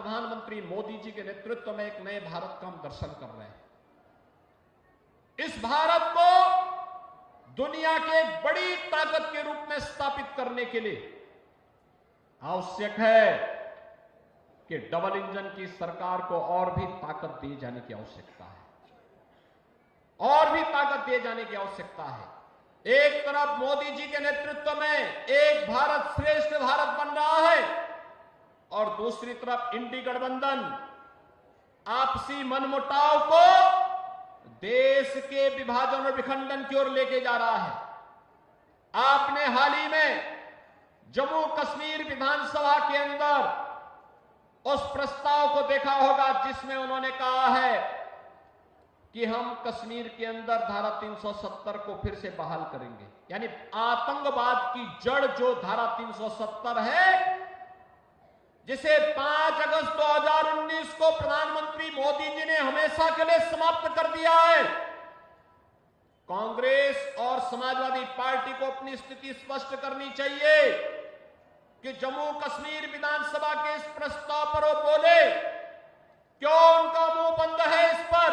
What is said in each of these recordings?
प्रधानमंत्री मोदी जी के नेतृत्व में एक नए भारत का हम दर्शन कर रहे हैं। इस भारत को दुनिया के एक बड़ी ताकत के रूप में स्थापित करने के लिए आवश्यक है कि डबल इंजन की सरकार को और भी ताकत दी जाने की आवश्यकता है, और भी ताकत दिए जाने की आवश्यकता है। एक तरफ मोदी जी के नेतृत्व में एक भारत श्रेष्ठ भारत बन रहा है और दूसरी तरफ इंडी गठबंधन आपसी मनमुटाव को देश के विभाजन और विखंडन की ओर लेके जा रहा है। आपने हाल ही में जम्मू कश्मीर विधानसभा के अंदर उस प्रस्ताव को देखा होगा जिसमें उन्होंने कहा है कि हम कश्मीर के अंदर धारा 370 को फिर से बहाल करेंगे। यानी आतंकवाद की जड़ जो धारा 370 है, जिसे 5 अगस्त 2019 को प्रधानमंत्री मोदी जी ने हमेशा के लिए समाप्त कर दिया है। कांग्रेस और समाजवादी पार्टी को अपनी स्थिति स्पष्ट करनी चाहिए कि जम्मू कश्मीर विधानसभा के इस प्रस्ताव पर वो बोले, क्यों उनका मुंह बंद है इस पर?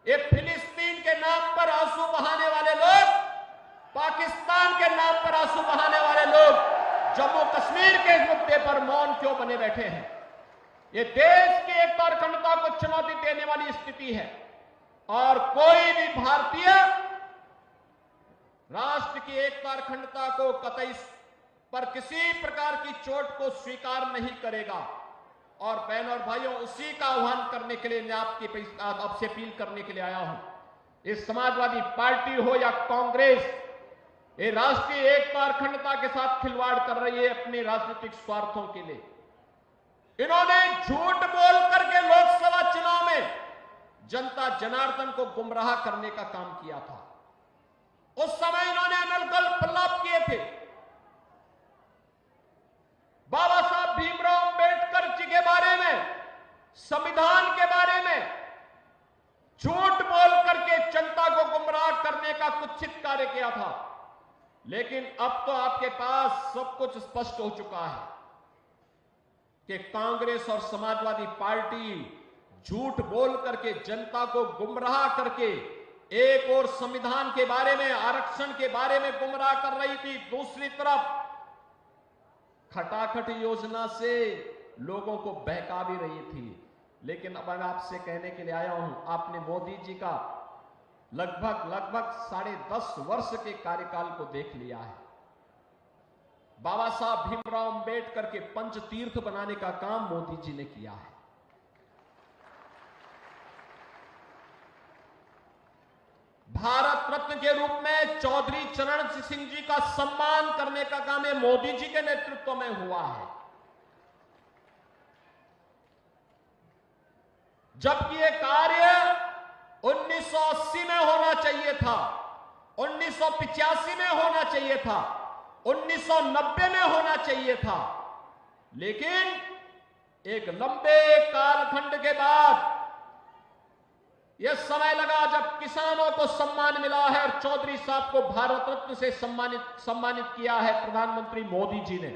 ये फिलिस्तीन के नाम पर आंसू बहाने वाले लोग, पाकिस्तान के नाम पर आंसू बहाने वाले लोग जम्मू कश्मीर के मुद्दे पर मौन क्यों बने बैठे हैं? ये देश की एकता और अखंडता को चुनौती देने वाली स्थिति है और कोई भी भारतीय राष्ट्र की एकता और अखंडता को कतई पर किसी प्रकार की चोट को स्वीकार नहीं करेगा। और बहनों और भाइयों, उसी का आह्वान करने के लिए मैं आपसे अपील करने के लिए आया हूं। इस समाजवादी पार्टी हो या कांग्रेस, ये राष्ट्रीय एकता और अखंडता के साथ खिलवाड़ कर रही है अपने राजनीतिक स्वार्थों के लिए। इन्होंने झूठ बोल करके लोकसभा चुनाव में जनता जनार्दन को गुमराह करने का काम किया था। उस समय इन्होंने अनर्गल प्रलाप किए थे। बाबा साहब भीमराव अंबेडकर जी के बारे में, संविधान के बारे में झूठ बोल करके जनता को गुमराह करने का कुत्सित कार्य किया था। लेकिन अब तो आपके पास सब कुछ स्पष्ट हो चुका है कि कांग्रेस और समाजवादी पार्टी झूठ बोल करके जनता को गुमराह करके एक और संविधान के बारे में, आरक्षण के बारे में गुमराह कर रही थी, दूसरी तरफ खटाखट योजना से लोगों को बहका भी रही थी। लेकिन अब मैं आपसे कहने के लिए आया हूं, आपने मोदी जी का लगभग 10.5 वर्ष के कार्यकाल को देख लिया है। बाबा साहब भीमराव अंबेडकर के पंचतीर्थ बनाने का काम मोदी जी ने किया है। भारत रत्न के रूप में चौधरी चरण सिंह जी का सम्मान करने का काम है मोदी जी के नेतृत्व में हुआ है। जबकि यह कार्य 1980 में होना चाहिए था, 1985 में होना चाहिए था, 1990 में होना चाहिए था। लेकिन एक लंबे कालखंड के बाद यह समय लगा जब किसानों को सम्मान मिला है और चौधरी साहब को भारत रत्न से सम्मानित किया है प्रधानमंत्री मोदी जी ने।